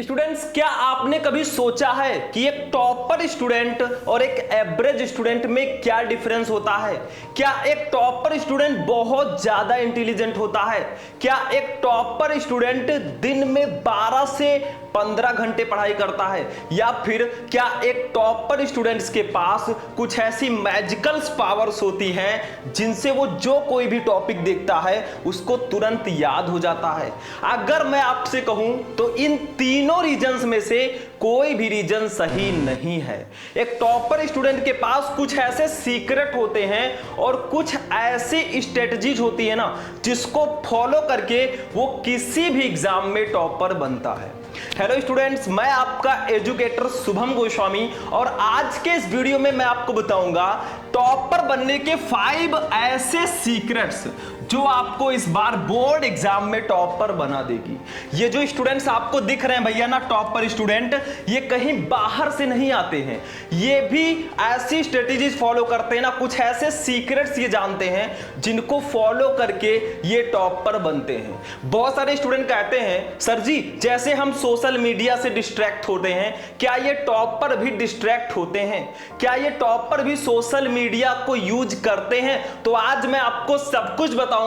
Students, क्या आपने कभी सोचा है कि एक टॉपर स्टूडेंट और एक एवरेज स्टूडेंट में क्या डिफरेंस होता है? क्या एक टॉपर स्टूडेंट बहुत ज्यादा इंटेलिजेंट होता है? क्या एक टॉपर स्टूडेंट दिन में 12 से 15 घंटे पढ़ाई करता है? या फिर क्या एक टॉपर स्टूडेंट्स के पास कुछ ऐसी मैजिकल पावर्स होती हैं जिनसे वो जो कोई भी टॉपिक देखता है उसको तुरंत याद हो जाता है? अगर मैं आपसे कहूं तो इन तीनों रीजंस में से कोई भी रीजन सही नहीं है। एक टॉपर स्टूडेंट के पास कुछ ऐसे सीक्रेट होते हैं और कुछ ऐसी स्ट्रेटजीज होती है ना जिसको फॉलो करके वो किसी भी एग्जाम में टॉपर बनता है। हेलो स्टूडेंट्स, मैं आपका एजुकेटर शुभम गोस्वामी और आज के इस वीडियो में मैं आपको बताऊंगा टॉपर बनने के 5 ऐसे सीक्रेट्स जो आपको इस बार बोर्ड एग्जाम में टॉपर बना देगी। ये जो स्टूडेंट्स आपको दिख रहे हैं भैया ना, टॉपर स्टूडेंट, ये कहीं बाहर से नहीं आते हैं। ये भी ऐसी स्ट्रेटेजीज फॉलो करते हैं ना, कुछ ऐसे सीक्रेट्स ये जानते हैं जिनको फॉलो करके ये टॉपर बनते हैं। बहुत सारे स्टूडेंट कहते हैं सर जी, जैसे हम सोशल मीडिया से डिस्ट्रैक्ट होते हैं, क्या ये टॉपर भी डिस्ट्रैक्ट होते हैं? क्या ये टॉपर भी सोशल मीडिया को यूज करते हैं? तो आज मैं आपको सब कुछ बताऊंगा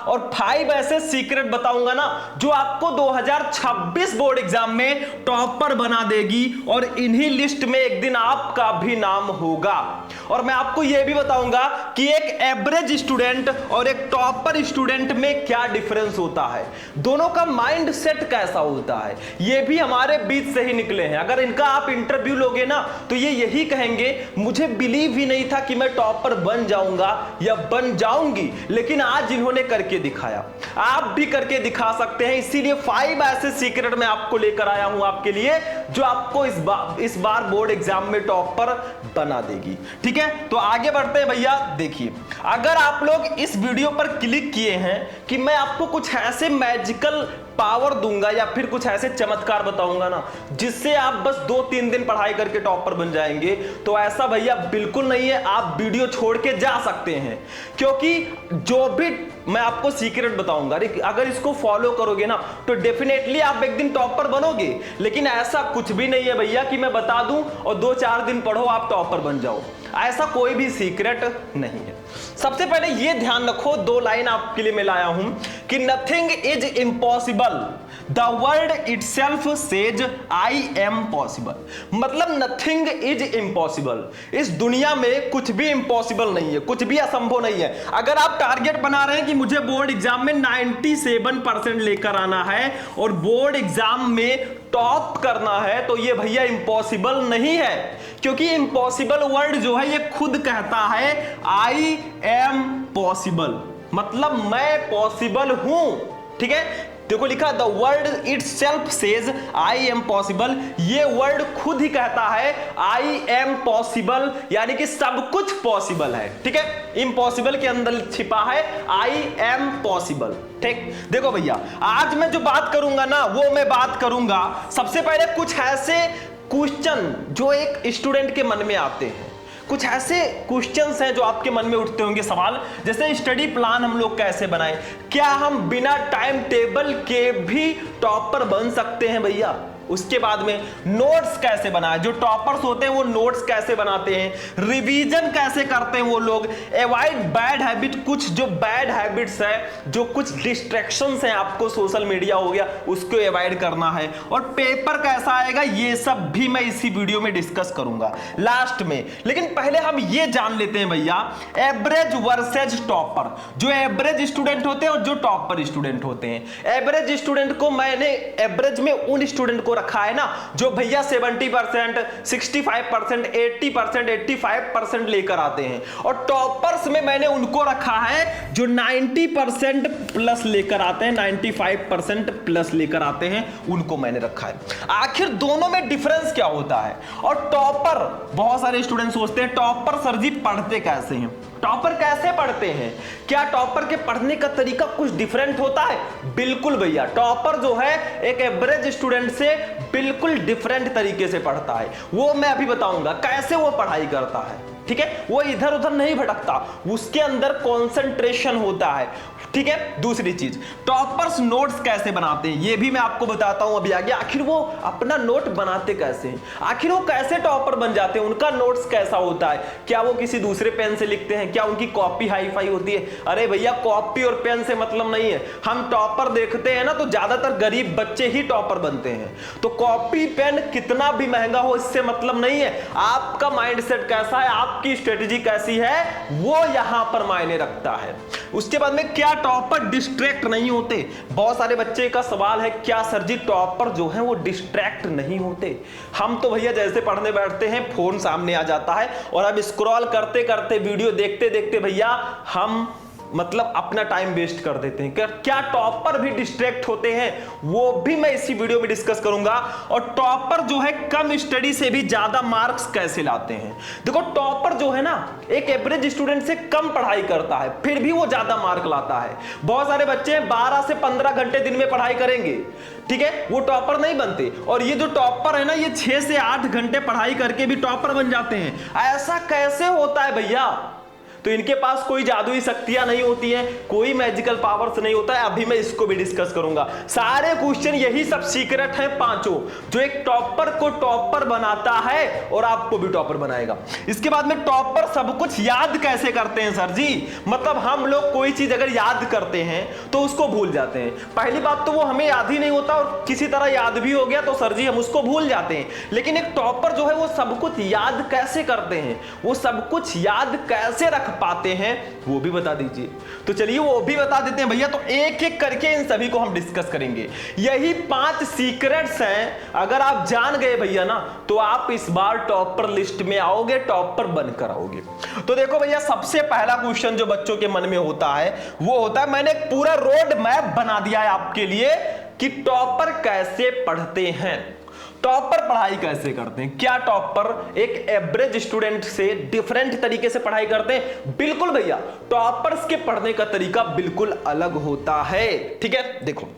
और 5 ऐसे सीक्रेट बताऊंगा ना जो आपको 2026 बोर्ड एग्जाम में टॉपर बना देगी और इन्हीं लिस्ट में एक दिन आपका भी नाम होगा। और मैं आपको यह भी बताऊंगा कि एक एवरेज स्टूडेंट और एक टॉपर स्टूडेंट में क्या डिफरेंस होता है, दोनों का माइंड सेट कैसा होता है। यह भी हमारे बीच से ही निकले हैं। अगर इनका आप इंटरव्यू लोगे ना तो ये यही कहेंगे, मुझे बिलीव ही नहीं था कि मैं टॉपर बन जाऊंगा या बन जाऊंगी, लेकिन आज इन्होंने करके दिखाया। आप भी करके दिखा सकते हैं। इसीलिए 5 ऐसे सीक्रेट मैं आपको लेकर आया हूं आपके लिए जो आपको इस बार बोर्ड एग्जाम में टॉपर बना देगी। ठीक है, तो आगे बढ़ते हैं भैया। देखिए, अगर आप लोग इस वीडियो पर क्लिक किए हैं कि मैं आपको कुछ ऐसे मैजिकल पावर दूंगा या फिर कुछ ऐसे चमत्कार बताऊंगा ना जिससे आप बस 2-3 दिन पढ़ाई करके टॉपर बन जाएंगे, तो ऐसा भैया बिल्कुल नहीं है। आप वीडियो छोड़ के जा सकते हैं, क्योंकि जो भी मैं आपको सीक्रेट बताऊंगा अगर इसको फॉलो करोगे ना तो डेफिनेटली आप एक दिन टॉपर बनोगे। लेकिन ऐसा कुछ भी नहीं है भैया कि मैं बता दूं और 2-4 दिन पढ़ो आप टॉपर बन जाओ, ऐसा कोई भी सीक्रेट नहीं है। सबसे पहले ये ध्यान रखो, 2 लाइन आपके लिए मैं लाया हूं कि nothing is impossible, the word itself says I am possible. मतलब नथिंग इज इम्पॉसिबल, इस दुनिया में कुछ भी इम्पॉसिबल नहीं है, कुछ भी असंभव नहीं है। अगर आप टारगेट बना रहे हैं कि मुझे बोर्ड एग्जाम में 97% लेकर आना है और बोर्ड एग्जाम में टॉप करना है, तो ये भैया इम्पॉसिबल नहीं है, क्योंकि इम्पॉसिबल वर्ड जो है ये खुद कहता है आई एम पॉसिबल, मतलब मैं पॉसिबल हूं। ठीक है, देखो लिखा the word itself says I am possible. ये वर्ड खुद ही कहता है आई एम पॉसिबल, यानी कि सब कुछ पॉसिबल है। ठीक है, इम्पॉसिबल के अंदर छिपा है आई एम पॉसिबल। ठीक, देखो भैया, आज मैं जो बात करूंगा ना वो मैं बात करूंगा सबसे पहले कुछ ऐसे क्वेश्चन जो एक स्टूडेंट के मन में आते हैं। कुछ ऐसे क्वेश्चंस हैं जो आपके मन में उठते होंगे सवाल, जैसे स्टडी प्लान हम लोग कैसे बनाएं? क्या हम बिना टाइम टेबल के भी टॉपर बन सकते हैं भैया? उसके बाद में नोट्स कैसे बनाए, जो टॉपर्स होते हैं वो नोट्स कैसे बनाते हैं, रिवीजन कैसे करते हैं वो लोग, अवॉइड बैड हैबिट, कुछ जो बैड हैबिट्स है, जो कुछ डिस्ट्रैक्शंस हैं आपको, सोशल मीडिया हो गया, उसको अवॉइड करना है, और पेपर कैसा आएगा, ये सब भी मैं इसी वीडियो में डिस्कस करूंगा लास्ट में। लेकिन पहले हम ये जान लेते हैं भैया, एवरेज वर्सेज टॉपर। जो एवरेज स्टूडेंट होते हैं और जो टॉपर स्टूडेंट होते हैं। एवरेज स्टूडेंट को मैंने एवरेज में उन स्टूडेंट को रखा है ना जो भैया 70%, 65%, 80%, 85% लेकर आते हैं, और टॉपर्स में मैंने उनको रखा है जो 90% प्लस लेकर आते हैं, 95% प्लस लेकर आते हैं, उनको मैंने रखा है। आखिर दोनों में डिफरेंस क्या होता है? और टॉपर, बहुत सारे स्टूडेंट सोचते हैं टॉपर सर जी पढ़ते कैसे हैं? टॉपर कैसे पढ़ते हैं? क्या टॉपर के पढ़ने का तरीका कुछ डिफरेंट होता है? बिल्कुल भैया, टॉपर जो है एक एवरेज स्टूडेंट से बिल्कुल डिफरेंट तरीके से पढ़ता है। वो मैं अभी बताऊंगा कैसे वो पढ़ाई करता है। ठीक है, वो इधर उधर नहीं भटकता, उसके अंदर कंसंट्रेशन होता है। ठीक है, दूसरी चीज, टॉपर्स नोट्स कैसे बनाते हैं ये भी मैं आपको बताता हूं अभी आगे। आखिर वो अपना नोट बनाते कैसे हैं, आखिर वो कैसे टॉपर बन जाते हैं, उनका नोट्स कैसा होता है, क्या वो किसी दूसरे पेन से लिखते हैं, क्या उनकी कॉपी हाई फाई होती है? अरे भैया, कॉपी और पेन से मतलब नहीं है। हम टॉपर देखते हैं ना तो ज्यादातर गरीब बच्चे ही टॉपर बनते हैं। तो कॉपी पेन कितना भी महंगा हो इससे मतलब नहीं है, आपका माइंडसेट कैसा है, आपकी स्ट्रेटेजी कैसी है, वो यहां पर मायने रखता है। उसके बाद में, क्या टॉपर डिस्ट्रैक्ट नहीं होते? बहुत सारे बच्चे का सवाल है, क्या सर जी टॉपर जो है वो डिस्ट्रैक्ट नहीं होते? हम तो भैया जैसे पढ़ने बैठते हैं फोन सामने आ जाता है और अब स्क्रॉल करते करते वीडियो देखते देखते भैया हम मतलब अपना टाइम वेस्ट कर देते हैं। क्या टॉपर भी डिस्ट्रैक्ट होते हैं? वो भी मैं इसी वीडियो में डिस्कस करूंगा। और टॉपर जो है कम स्टडी से भी ज्यादा मार्क्स कैसे लाते हैं? देखो, टॉपर जो है ना एक एवरेज स्टूडेंट से कम पढ़ाई करता है फिर भी वो ज्यादा मार्क लाता है। बहुत सारे बच्चे 12 से 15 घंटे दिन में पढ़ाई करेंगे, ठीक है, वो टॉपर नहीं बनते। और ये जो टॉपर है ना, ये 6 से 8 घंटे पढ़ाई करके भी टॉपर बन जाते हैं। ऐसा कैसे होता है भैया? तो इनके पास कोई जादुई शक्तियां नहीं होती हैं, कोई मैजिकल पावर्स नहीं होता है। अभी मैं इसको भी डिस्कस करूंगा। सारे क्वेश्चन यही सब सीक्रेट हैं पांचों, जो एक टॉपर को टॉपर बनाता है और आपको भी टॉपर बनाएगा। इसके बाद में, टॉपर सब कुछ याद कैसे करते हैं सर जी? मतलब हम लोग कोई चीज अगर याद करते हैं तो उसको भूल जाते हैं। पहली बात तो वो हमें याद ही नहीं होता, और किसी तरह याद भी हो गया तो सर जी हम उसको भूल जाते हैं। लेकिन एक टॉपर जो है वो सब कुछ याद कैसे करते हैं, वो सब कुछ याद कैसे रख पाते हैं, वो भी बता दीजिए। तो चलिए वो भी बता देते हैं भैया। तो एक एक करके इन सभी को हम डिस्कस करेंगे। यही 5 सीक्रेट्स हैं, अगर आप जान गए भैया ना तो आप इस बार टॉपर लिस्ट में आओगे, टॉपर बनकर आओगे। तो देखो भैया, सबसे पहला क्वेश्चन जो बच्चों के मन में होता है वो होता है, मैंने एक पूरा रोड मैप बना दिया है आपके लिए कि टॉपर कैसे पढ़ते हैं, टॉपर पढ़ाई कैसे करते हैं। क्या टॉपर एक एवरेज स्टूडेंट से डिफरेंट तरीके से पढ़ाई करते हैं? बिल्कुल भैया, टॉपर्स के पढ़ने का तरीका बिल्कुल अलग होता है। ठीक है, देखो,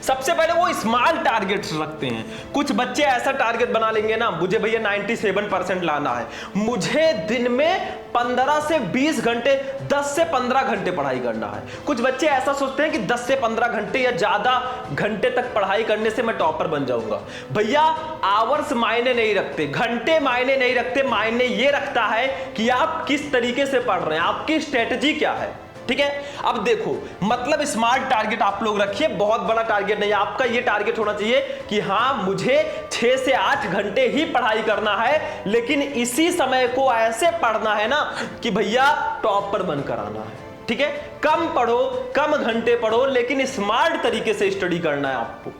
सबसे पहले वो स्मॉल टारगेट्स रखते हैं। कुछ बच्चे ऐसा टारगेट बना लेंगे ना, मुझे भैया 97% लाना है, मुझे दिन में 15 से 20 घंटे, 10 से 15 घंटे पढ़ाई करना है। कुछ बच्चे ऐसा सोचते हैं कि 10 से 15 घंटे या ज्यादा घंटे तक पढ़ाई करने से मैं टॉपर बन जाऊंगा। भैया, आवर्स मायने नहीं रखते, घंटे मायने नहीं रखते, मायने ये रखता है कि आप किस तरीके से पढ़ रहे हैं, आपकी स्ट्रेटजी क्या है। ठीक है, अब देखो, मतलब स्मार्ट टारगेट आप लोग रखिए, बहुत बड़ा टारगेट नहीं। आपका ये टारगेट होना चाहिए कि हाँ, मुझे 6 से 8 घंटे ही पढ़ाई करना है, लेकिन इसी समय को ऐसे पढ़ना है ना कि भैया टॉपर बनकर आना है। ठीक है, कम पढ़ो, कम घंटे पढ़ो, लेकिन स्मार्ट तरीके से स्टडी करना है आपको।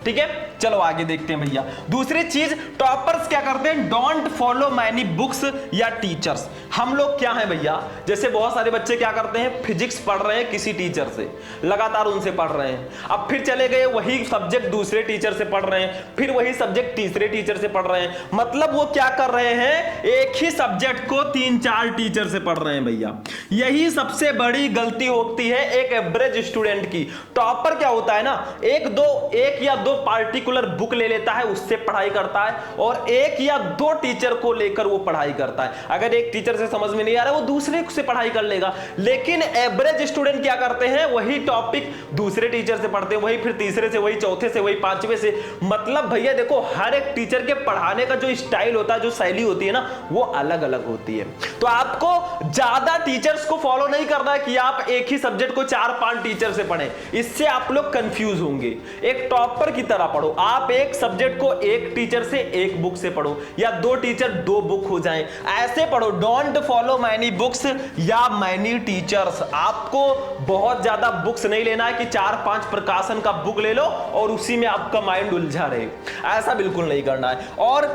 ठीक है, चलो आगे देखते हैं भैया। दूसरी चीज, टॉपर्स क्या करते हैं? डोंट फॉलो मैनी बुक्स या टीचर्स। हम लोग क्या हैं भैया, जैसे बहुत सारे बच्चे क्या करते हैं, फिजिक्स पढ़ रहे हैं किसी टीचर से, लगातार उनसे पढ़ रहे हैं, अब फिर चले गए वही सब्जेक्ट दूसरे टीचर से पढ़ रहे हैं, फिर वही सब्जेक्ट तीसरे टीचर से पढ़ रहे हैं। मतलब वो क्या कर रहे हैं, एक ही सब्जेक्ट को 3-4 टीचर से पढ़ रहे हैं भैया। यही सबसे बड़ी गलती होती है एक एवरेज स्टूडेंट की। टॉपर क्या होता है ना, एक या दो पार्टिकुलर बुक ले लेता है, उससे पढ़ाई करता है, और एक या दो टीचर को लेकर वो पढ़ाई करता है। अगर एक टीचर से समझ में नहीं आ रहा है वो दूसरे से पढ़ाई कर लेगा। लेकिन एवरेज स्टूडेंट क्या करते हैं, वही टॉपिक दूसरे टीचर से पढ़ते हैं, वही फिर तीसरे से, वही चौथे से, वही पांचवे से। मतलब भैया देखो, हर एक टीचर के पढ़ाने का जो स्टाइल होता है, जो शैली होती है ना, वो अलग अलग होती है। तो आपको ज्यादा टीचर्स को फॉलो नहीं करना है कि आप एक ही सब्जेक्ट को 4-5 टीचर से पढ़ें, इससे आप लोग कंफ्यूज होंगे। एक टॉपर की तरह पढ़ो, आप एक सब्जेक्ट को एक टीचर से एक बुक से पढ़ो, या 2 टीचर 2 बुक हो जाएं, ऐसे पढ़ो। डोंट फॉलो मैनी बुक्स या मैनी टीचर्स। आपको बहुत ज्यादा बुक्स नहीं लेना है कि 4-5 प्रकाशन का बुक ले लो और उसी में आपका माइंड उलझा रहे, ऐसा बिल्कुल नहीं करना है। और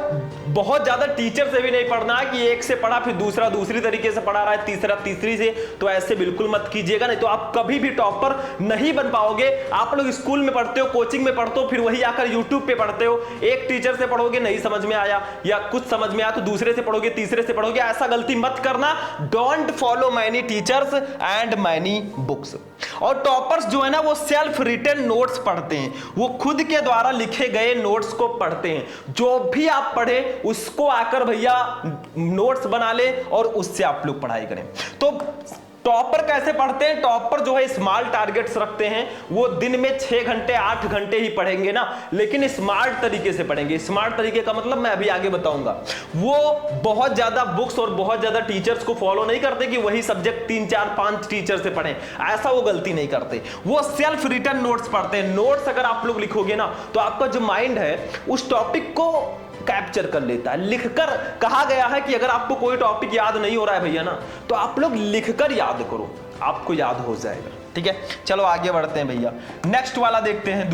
बहुत ज्यादा टीचर से भी नहीं पढ़ना है कि एक से पढ़ा फिर दूसरा दूसरी तरीके से पढ़ा रहा है, तीसरा तीसरी से, तो ऐसे बिल्कुल मत कीजिएगा, नहीं तो आप कभी भी टॉपर नहीं बन पाओगे। आप लोग स्कूल में पढ़ते हो, कोचिंग में पढ़ते हो, फिर वही आकर यूट्यूब पे पढ़ते हो, एक टीचर से पढ़ोगे नहीं समझ में आया या कुछ समझ में आया तो दूसरे से पढ़ोगे, तीसरे से पढ़ोगे। ऐसा गलती मत करना। Don't follow many teachers and many books. और टॉपर्स जो है ना वो सेल्फ रिटन नोट्स पढ़ते हैं, वो खुद के द्वारा लिखे गए नोट्स को पढ़ते हैं। जो भी आप पढ़े उसको आकर भैया नोट्स बना ले और उससे आप लोग पढ़ाई करें। तो टॉपर कैसे पढ़ते हैं? टॉपर जो है स्मॉल टारगेट्स रखते हैं, वो दिन में 6 घंटे 8 घंटे ही पढ़ेंगे ना, लेकिन स्मार्ट तरीके से पढ़ेंगे। स्मार्ट तरीके का मतलब मैं अभी आगे बताऊंगा। वो बहुत ज्यादा बुक्स और बहुत ज्यादा टीचर्स को फॉलो नहीं करते कि वही सब्जेक्ट 3 4 5 टीचर से पढ़ें, ऐसा वो गलती नहीं करते। वो सेल्फ रिटन नोट्स पढ़ते हैं। नोट्स अगर आप लोग लिखोगे ना तो आपका जो माइंड है उस टॉपिक को कैप्चर कर लेता है। लिखकर कहा गया है कि अगर आपको कोई टॉपिक याद नहीं हो रहा है भैया ना, तो आप लोग लिखकर याद करो, आपको याद हो जाएगा। ठीक है, चलो आगे बढ़ते हैं भैया। नेक्स्ट वाला देखते हैं।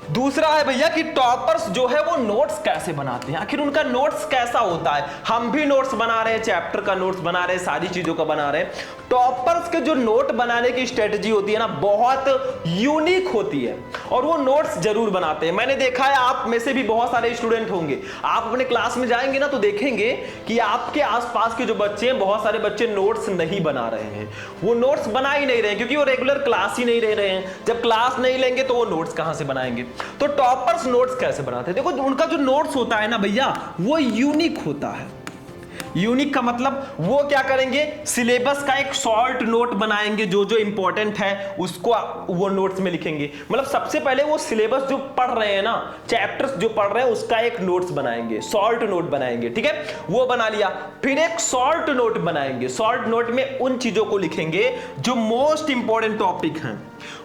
दूसरा है भैया कि टॉपर्स जो है वो नोट्स कैसे बनाते हैं, आखिर उनका नोट्स कैसा होता है। हम भी नोट्स बना रहे हैं, चैप्टर का नोट्स बना रहे हैं, सारी चीजों का बना रहे हैं। टॉपर्स के जो नोट बनाने की स्ट्रेटजी होती है ना, बहुत यूनिक होती है और वो नोट्स जरूर बनाते हैं। मैंने देखा है, आप में से भी बहुत सारे स्टूडेंट होंगे, आप अपने क्लास में जाएंगे ना तो देखेंगे कि आपके आसपास के जो बच्चे हैं, बहुत सारे बच्चे नोट्स नहीं बना रहे हैं। वो नोट्स बना ही नहीं रहे हैं क्योंकि वो रेगुलर क्लास ही नहीं ले रहे हैं। जब क्लास नहीं लेंगे तो वो नोट्स कहां से बनाएंगे? तो टॉपर्स नोट्स कैसे बनाते हैं? देखो, उनका जो नोट्स होता है ना भैया, वो यूनिक होता है। यूनिक का मतलब वो क्या करेंगे, सिलेबस का एक शॉर्ट नोट बनाएंगे, जो जो इंपॉर्टेंट है उसको वो नोट्स में लिखेंगे। मतलब सबसे पहले वो सिलेबस जो पढ़ रहे हैं ना, चैप्टर्स जो पढ़ रहे हैं उसका एक नोट्स बनाएंगे, शॉर्ट नोट बनाएंगे। ठीक है, वो बना लिया। फिर एक शॉर्ट नोट बनाएंगे। शॉर्ट नोट में उन चीजों को लिखेंगे जो मोस्ट इंपॉर्टेंट टॉपिक हैं।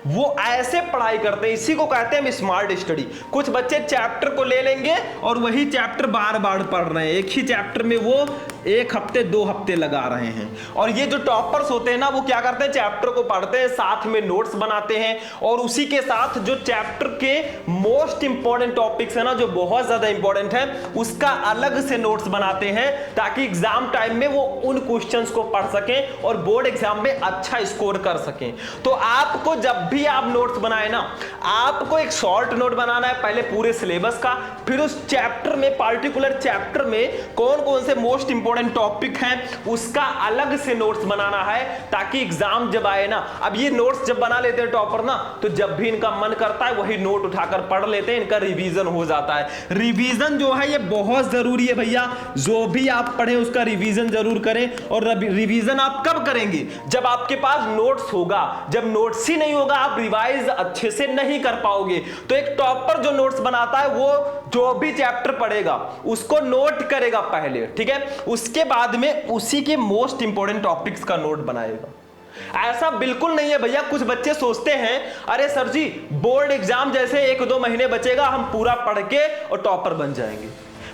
वो ऐसे पढ़ाई करते हैं, इसी को कहते हैं स्मार्ट स्टडी। कुछ बच्चे चैप्टर को ले लेंगे और वही चैप्टर बार बार पढ़ रहे हैं, एक ही चैप्टर में वो 1 हफ्ते 2 हफ्ते लगा रहे हैं। और ये जो टॉपर्स होते हैं ना, वो क्या करते हैं, चैप्टर को पढ़ते हैं, साथ में नोट्स बनाते हैं और उसी के साथ जो चैप्टर के मोस्ट इंपॉर्टेंट टॉपिक्स है ना, जो बहुत ज्यादा इंपॉर्टेंट है, उसका अलग से नोट्स बनाते हैं ताकि एग्जाम टाइम में वो उन क्वेश्चंस को पढ़ सकें और बोर्ड एग्जाम में अच्छा स्कोर कर सकें। तो आपको जब भी आप नोट्स बनाए ना, आपको एक शॉर्ट नोट बनाना है, पहले पूरे सिलेबस का, फिर उस चैप्टर में, पार्टिकुलर चैप्टर में कौन कौन से मोस्ट इंपॉर्टेंट टॉपिक हैं उसका अलग से नोट्स बनाना है, ताकि एग्जाम जब आए ना, अब ये नोट्स जब बना लेते हैं टॉपर ना, तो जब भी इनका मन करता है वही नोट उठाकर पढ़ लेते हैं, इनका रिवीजन हो जाता है। रिवीजन जो है ये बहुत जरूरी है भैया, जो भी आप पढ़े उसका रिवीजन जरूर करें। और रिवीजन आप कब करेंगे? जब आपके पास नोट्स होगा। जब नोट्स ही नहीं होगा, आप रिवाइज अच्छे से नहीं कर पाओगे। तो एक टॉपर जो नोट्स बनाता है, वो जो भी चैप्टर पढ़ेगा उसको नोट करेगा पहले, ठीक है, उसके बाद में उसी के मोस्ट इंपॉर्टेंट टॉपिक्स का नोट बनाएगा। ऐसा बिल्कुल नहीं है भैया। कुछ बच्चे सोचते हैं, अरे सर जी बोर्ड एग्जाम जैसे 1-2 महीने बचेगा, हम पूरा पढ़ के और टॉपर बन जाएंगे।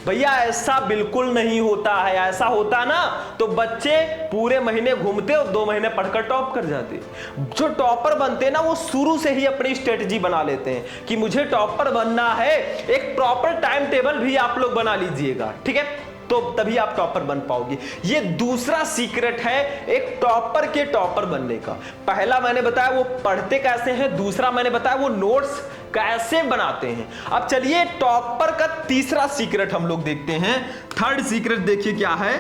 भैया ऐसा बिल्कुल नहीं होता है। ऐसा होता ना तो बच्चे पूरे महीने घूमते और 2 महीने पढ़कर टॉप कर जाते। जो टॉपर बनते हैं ना, वो शुरू से ही अपनी स्ट्रेटजी बना लेते हैं कि मुझे टॉपर बनना है। एक प्रॉपर टाइम टेबल भी आप लोग बना लीजिएगा, ठीक है, तो तभी आप टॉपर बन पाओगे। ये दूसरा सीक्रेट है एक टॉपर के टॉपर बनने का। पहला मैंने बताया वो पढ़ते कैसे हैं, दूसरा मैंने बताया वो नोट्स कैसे बनाते हैं। अब चलिए टॉपर का तीसरा सीक्रेट हम लोग देखते हैं। थर्ड सीक्रेट देखिए क्या है।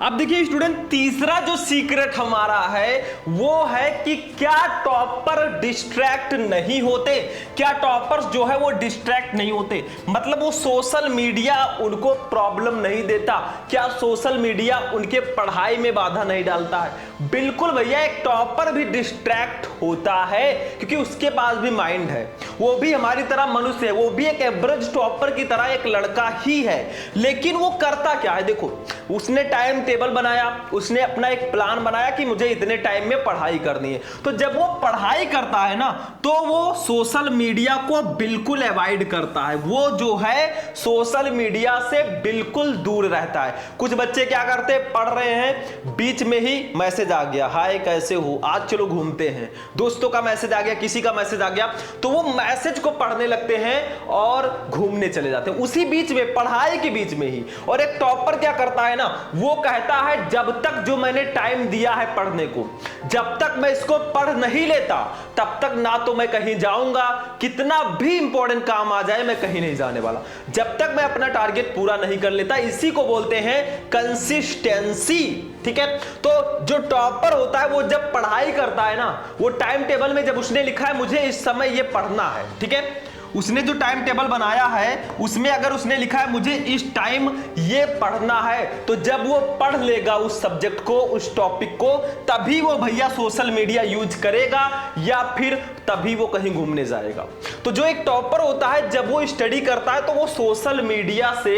अब देखिए स्टूडेंट, तीसरा जो सीक्रेट हमारा है वो है कि क्या टॉपर डिस्ट्रैक्ट नहीं होते। क्या टॉपर्स जो है वो डिस्ट्रैक्ट नहीं होते, मतलब वो सोशल मीडिया उनको प्रॉब्लम नहीं देता। क्या सोशल मीडिया उनके पढ़ाई में बाधा नहीं डालता है? बिल्कुल भैया, एक टॉपर भी डिस्ट्रैक्ट होता है क्योंकि उसके पास भी माइंड है, वो भी हमारी तरह मनुष्य है, वो भी एक एवरेज टॉपर की तरह एक लड़का ही है। लेकिन वो करता क्या है, देखो, उसने टाइम टेबल बनाया, उसने अपना एक प्लान बनाया कि मुझे इतने टाइम में पढ़ाई करनी है। तो जब वो पढ़ाई करता है ना, तो वो सोशल मीडिया को बिल्कुल अवॉइड करता है। वो जो है सोशल मीडिया से बिल्कुल दूर रहता है। कुछ बच्चे क्या करते हैं, पढ़ रहे हैं, बीच में ही मैसेज आ गया, हाय कैसे हो, आज चलो घूमते हैं, दोस्तों का मैसेज आ गया, किसी का मैसेज आ गया, तो वो मैसेज सब्जेक्ट को पढ़ने लगते हैं और घूमने चले जाते हैं उसी बीच में, पढ़ाई के बीच में ही। और एक टॉपर क्या करता है ना, वो कहता है जब तक जो मैंने टाइम दिया है पढ़ने को, जब तक मैं इसको पढ़ नहीं लेता तब तक ना तो मैं कहीं जाऊंगा, कितना भी इंपॉर्टेंट काम आ जाए मैं कहीं नहीं जाने वाला, जब तक मैं अपना टारगेट पूरा नहीं कर लेता। इसी को बोलते हैं कंसिस्टेंसी। ठीक है, तो जो टॉपर होता है वो जब पढ़ाई करता है ना, वो टाइम टेबल में जब उसने लिखा है मुझे इस समय ये पढ़ना है, ठीक है, उसने जो टाइम टेबल बनाया है उसमें अगर उसने लिखा है मुझे इस टाइम ये पढ़ना है, तो जब वो पढ़ लेगा उस सब्जेक्ट को, उस टॉपिक को, तभी वो भैया सोशल मीडिया यूज करेगा या फिर तभी वो कहीं घूमने जाएगा। तो जो एक टॉपर होता है जब वो स्टडी करता है तो वो सोशल मीडिया से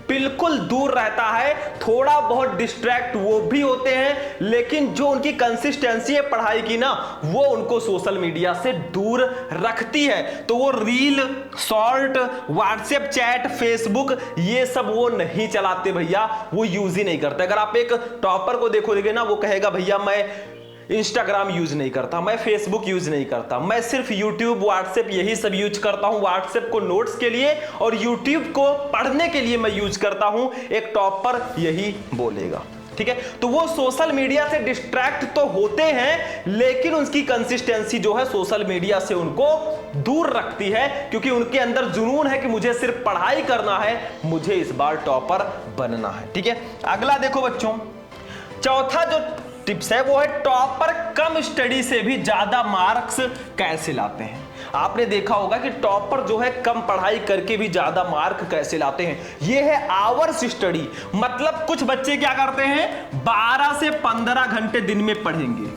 बिल्कुल दूर रहता है, थोड़ा बहुत डिस्ट्रैक्ट वो भी होते हैं, लेकिन जो उनकी कंसिस्टेंसी है पढ़ाई की ना, वो उनको सोशल मीडिया से दूर रखती है। तो वो reel, short, WhatsApp chat, Facebook ये सब वो नहीं चलाते भैया, वो यूज ही नहीं करते। अगर आप एक टॉपर को देखोगे ना, वो कहेगा भैया मैं इंस्टाग्राम यूज नहीं करता, मैं फेसबुक यूज नहीं करता, मैं सिर्फ यूट्यूब, व्हाट्सएप यही सब यूज करता हूं, व्हाट्सएप को नोट्स के लिए और यूट्यूब को पढ़ने के लिए मैं यूज करता हूं। एक टॉपर यही बोलेगा, ठीक है। तो वो सोशल मीडिया से डिस्ट्रैक्ट तो होते हैं, लेकिन उनकी कंसिस्टेंसी जो है सोशल मीडिया से उनको दूर रखती है, क्योंकि उनके अंदर जुनून है कि मुझे सिर्फ पढ़ाई करना है, मुझे इस बार टॉपर बनना है, ठीक है। अगला देखो बच्चों, चौथा जो टिप्स है वो है टॉपर कम स्टडी से भी ज्यादा मार्क्स कैसे लाते हैं। आपने देखा होगा कि टॉपर जो है कम पढ़ाई करके भी ज्यादा मार्क कैसे लाते हैं। ये है आवर्स स्टडी, मतलब कुछ बच्चे क्या करते हैं 12 से 15 घंटे दिन में पढ़ेंगे,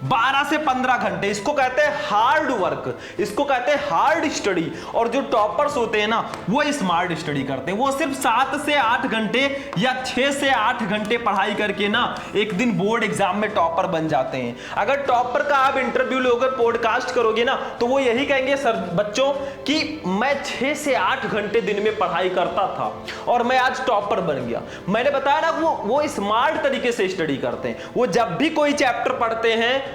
12 से 15 घंटे, इसको कहते हैं हार्ड वर्क, इसको कहते हैं हार्ड स्टडी। और जो टॉपर्स होते हैं ना वो स्मार्ट स्टडी करते हैं, वो सिर्फ 7 से 8 घंटे या 6 से 8 घंटे पढ़ाई करके ना एक दिन बोर्ड एग्जाम में टॉपर बन जाते हैं। अगर टॉपर का आप इंटरव्यू लोगे, पॉडकास्ट करोगे ना, तो वो यही कहेंगे सर बच्चों कि मैं 6 से 8 घंटे दिन में पढ़ाई करता था और मैं आज टॉपर बन गया। मैंने बताया ना वो स्मार्ट तरीके से स्टडी करते हैं। वो जब भी कोई चैप्टर पढ़ते हैं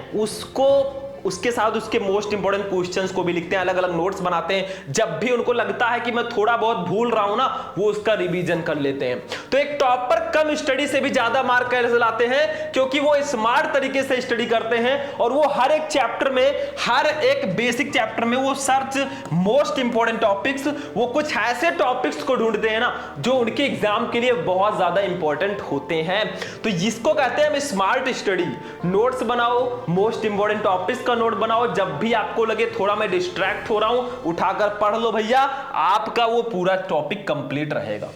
उसके साथ उसके मोस्ट इंपोर्टेंट क्वेश्चंस को भी लिखते हैं, अलग अलग नोट्स बनाते हैं। जब भी उनको लगता है कि मैं थोड़ा बहुत भूल रहा हूं ना, वो उसका रिवीजन कर लेते हैं। तो एक टॉपर कम स्टडी से भी ज्यादा मार्क कैसे लाते हैं, क्योंकि वो स्मार्ट तरीके से स्टडी करते हैं और वो हर एक चैप्टर में, हर एक बेसिक चैप्टर में वो सर्च मोस्ट इंपोर्टेंट टॉपिक्स, वो कुछ ऐसे टॉपिक्स को ढूंढते हैं ना जो उनके एग्जाम के लिए बहुत ज्यादा इंपॉर्टेंट होते हैं। तो इसको कहते हैं स्मार्ट स्टडी। नोट्स बनाओ, मोस्ट इंपोर्टेंट टॉपिक्स का नोट बनाओ, जब भी आपको लगे थोड़ा मैं डिस्ट्रैक्ट हो रहा हूं उठाकर पढ़ लो भैया, आपका वो पूरा टॉपिक कंप्लीट रहेगा।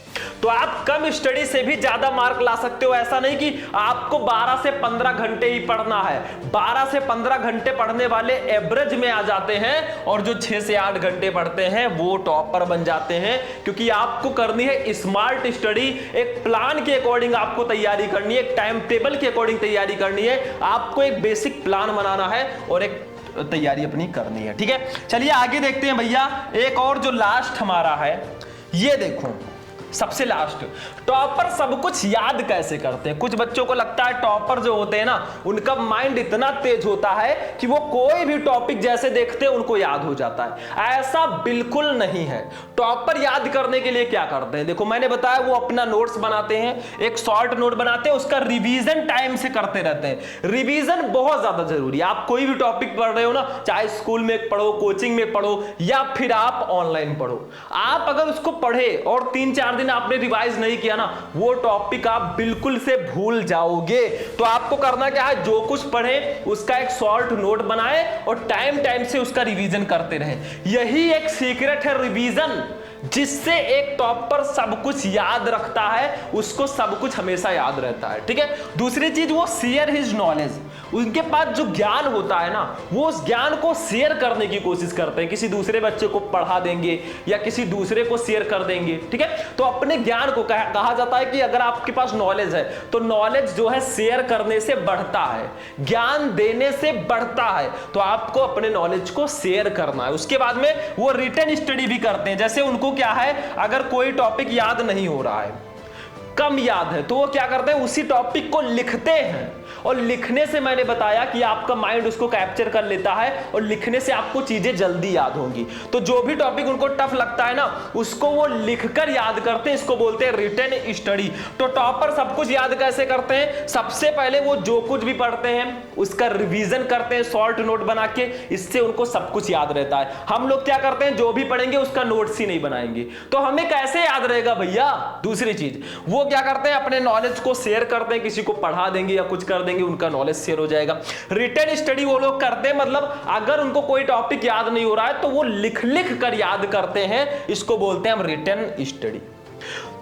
तो आप कम स्टडी से भी ज्यादा मार्क ला सकते हो। ऐसा नहीं कि आपको 12 से 15 घंटे ही पढ़ना है, 12 से 15 घंटे पढ़ने वाले एवरेज में आ जाते हैं और जो 6 से 8 घंटे पढ़ते हैं वो टॉपर बन जाते हैं, क्योंकि आपको करनी है स्मार्ट स्टडी। एक प्लान के अकॉर्डिंग आपको तैयारी करनी है, एक टाइम टेबल के अकॉर्डिंग तैयारी करनी है, आपको एक बेसिक प्लान बनाना है और एक तैयारी अपनी करनी है, ठीक है। चलिए आगे देखते हैं भैया, एक और जो लास्ट हमारा है, ये देखो सबसे लास्ट, टॉपर सब कुछ याद कैसे करते हैं। कुछ बच्चों को लगता है टॉपर जो होते हैं ना उनका माइंड इतना तेज होता है कि वो कोई भी टॉपिक जैसे देखते हैं उनको याद हो जाता है। ऐसा बिल्कुल नहीं है। टॉपर याद करने के लिए क्या करते हैं, देखो मैंने बताया वो अपना नोट्स बनाते हैं, एक शॉर्ट नोट बनाते हैं, उसका रिवीजन टाइम से करते रहते हैं। रिवीजन बहुत ज्यादा जरूरी है। आप कोई भी टॉपिक पढ़ रहे हो ना, चाहे स्कूल में पढ़ो, कोचिंग में पढ़ो या फिर आप ऑनलाइन पढ़ो, आप अगर उसको पढ़े और 3-4 आपने रिवाइज नहीं किया ना, वो टॉपिक आप बिल्कुल से भूल जाओगे। तो आपको करना क्या है, जो कुछ पढ़े उसका एक शॉर्ट नोट बनाए और टाइम से उसका रिवीजन करते रहे। यही एक सीक्रेट है रिवीजन, जिससे एक टॉपर सब कुछ याद रखता है, उसको सब कुछ हमेशा याद रहता है, ठीक है। दूसरी चीज, वो शेयर हिज नॉलेज, उनके पास जो ज्ञान होता है ना वो उस ज्ञान को शेयर करने की कोशिश करते हैं, किसी दूसरे बच्चे को पढ़ा देंगे या किसी दूसरे को शेयर कर देंगे, ठीक है। तो अपने ज्ञान को कहा जाता है कि अगर आपके पास नॉलेज है तो नॉलेज जो है शेयर करने से बढ़ता है, ज्ञान देने से बढ़ता है। तो आपको अपने नॉलेज को शेयर करना है। उसके बाद में वो रिटन स्टडी भी करते हैं। जैसे उनको क्या है, अगर कोई टॉपिक याद नहीं हो रहा है, कम याद है तो वो क्या करते हैं, उसी टॉपिक को लिखते हैं, और लिखने से मैंने बताया कि आपका माइंड उसको कैप्चर कर लेता है और लिखने से आपको चीजें जल्दी याद होंगी। तो जो भी टॉपिक उनको टफ लगता है ना, उसको वो लिखकर याद करते हैं, इसको बोलते हैं रिटन स्टडी। तो टॉपर सब कुछ याद कैसे करते हैं, सबसे पहले वो जो कुछ भी पढ़ते हैं उसका रिवीजन करते हैं शॉर्ट नोट बना के, इससे उनको सब कुछ याद रहता है। हम लोग क्या करते हैं, जो भी पढ़ेंगे उसका नोट्स ही नहीं बनाएंगे, तो हमें कैसे याद रहेगा भैया। दूसरी चीज वो क्या करते हैं, अपने नॉलेज को शेयर करते हैं, किसी को पढ़ा देंगे या कुछ कर देंगे, उनका नॉलेज शेयर हो जाएगा। रिटन स्टडी वो लोग करते हैं, मतलब अगर उनको कोई टॉपिक याद नहीं हो रहा है तो वो लिख लिख कर याद करते हैं, इसको बोलते हैं हम रिटन स्टडी।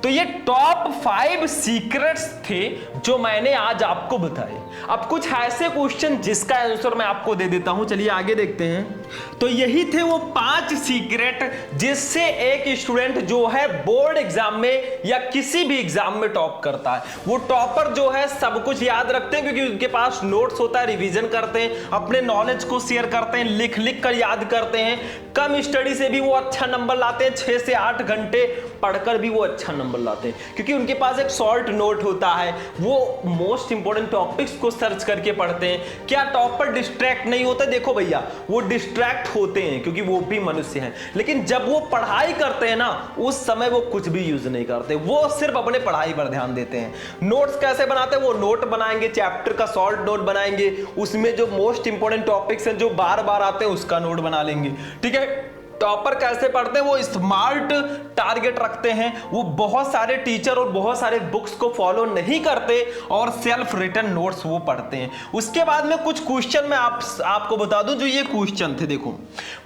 तो ये टॉप 5 सीक्रेट्स थे जो मैंने आज आपको बताए। अब कुछ ऐसे क्वेश्चन जिसका आंसर मैं आपको दे देता हूं, चलिए आगे देखते हैं। तो यही थे वो 5 सीक्रेट जिससे एक स्टूडेंट जो है बोर्ड एग्जाम में या किसी भी एग्जाम में टॉप करता है। वो टॉपर जो है सब कुछ याद रखते हैं क्योंकि उनके पास नोट्स होता है, रिवीजन करते हैं, अपने नॉलेज को शेयर करते हैं, लिख लिख कर याद करते हैं। कम स्टडी से भी वो अच्छा नंबर लाते हैं, 6 से 8 घंटे पढ़कर भी वो अच्छा नंबर लाते हैं क्योंकि उनके पास एक शॉर्ट नोट होता है। वो मोस्ट इंपोर्टेंट टॉपिक्स को सर्च करके पढ़ते हैं। क्या टॉपर डिस्ट्रैक्ट नहीं होता? देखो भैया, वो डिस्ट्रैक्ट होते हैं क्योंकि वो भी मनुष्य हैं, लेकिन जब वो पढ़ाई करते हैं ना, उस समय वो कुछ भी यूज नहीं करते, वो सिर्फ अपने पढ़ाई पर ध्यान देते हैं। नोट्स कैसे बनाते हैं? वो नोट बनाएंगे, चैप्टर का शॉर्ट नोट बनाएंगे, उसमें जो मोस्ट इंपोर्टेंट टॉपिक्स हैं जो बार बार आते हैं उसका नोट बना लेंगे। ठीक है। टॉपर कैसे पढ़ते हैं? वो स्मार्ट टारगेट रखते हैं, वो बहुत सारे टीचर और बहुत सारे बुक्स को फॉलो नहीं करते और सेल्फ रिटन नोट्स वो पढ़ते हैं। उसके बाद में कुछ क्वेश्चन मैं आपको बता दूं जो ये क्वेश्चन थे। देखो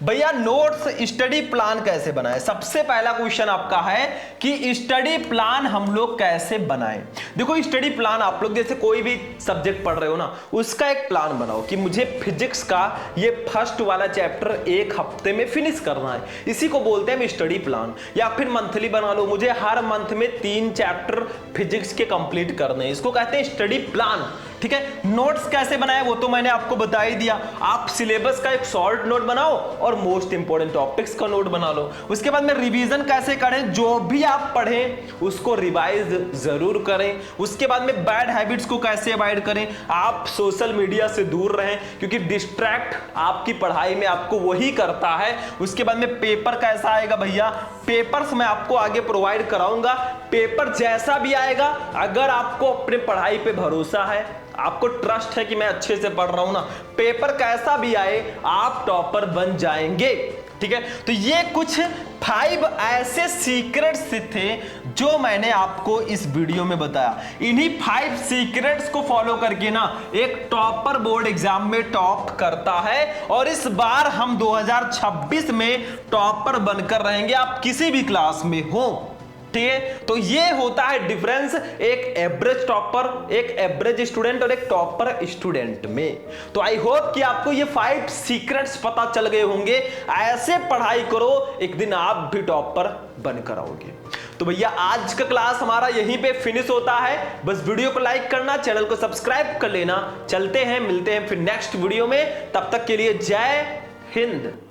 भैया, नोट्स स्टडी प्लान कैसे बनाए? सबसे पहला क्वेश्चन आपका है कि स्टडी प्लान हम लोग कैसे बनाएं। देखो स्टडी प्लान, आप लोग जैसे कोई भी सब्जेक्ट पढ़ रहे हो ना, उसका एक प्लान बनाओ कि मुझे फिजिक्स का ये फर्स्ट वाला चैप्टर 1 हफ्ते में फिनिश करना है, इसी को बोलते हैं स्टडी प्लान। या फिर मंथली बना लो, मुझे हर मंथ में 3 चैप्टर फिजिक्स के कंप्लीट करने हैं, इसको कहते हैं स्टडी प्लान। ठीक है। नोट्स कैसे बनाए वो तो मैंने आपको बता ही दिया। आप सिलेबस का एक शॉर्ट नोट बनाओ और मोस्ट इंपोर्टेंट टॉपिक्स का नोट बना लो। उसके बाद में रिवीजन कैसे करें, जो भी आप पढ़ें उसको रिवाइज जरूर करें। उसके बाद में बैड हैबिट्स को कैसे अवॉइड करें, आप सोशल मीडिया से दूर रहें क्योंकि डिस्ट्रैक्ट आपकी पढ़ाई में आपको वही करता है। उसके बाद में पेपर कैसा आएगा भैया, पेपर्स मैं आपको आगे प्रोवाइड कराऊंगा। पेपर जैसा भी आएगा, अगर आपको अपने पढ़ाई पे भरोसा है, आपको ट्रस्ट है कि मैं अच्छे से पढ़ रहा हूं ना, पेपर कैसा भी आए आप टॉपर बन जाएंगे। ठीक है। तो ये कुछ 5 ऐसे सीक्रेट्स थे जो मैंने आपको इस वीडियो में बताया। इन्हीं 5 सीक्रेट्स को फॉलो करके ना एक टॉपर बोर्ड एग्जाम में टॉप करता है और इस बार हम 2026 में टॉपर बनकर रहेंगे, आप किसी भी क्लास में हो। ठीक है। तो ये होता है डिफरेंस एक एवरेज टॉपर, एक एवरेज स्टूडेंट और एक टॉपर स्टूडेंट में। तो आई होप कि आपको ये 5 सीक्रेट्स पता चल गए होंगे। ऐसे पढ़ाई करो, एक दिन आप भी टॉपर बनकर आओगे। तो भैया आज का क्लास हमारा यहीं पे फिनिश होता है। बस वीडियो को लाइक करना, चैनल को सब्सक्राइब कर लेना। चलते हैं, मिलते हैं फिर नेक्स्ट वीडियो में। तब तक के लिए जय हिंद।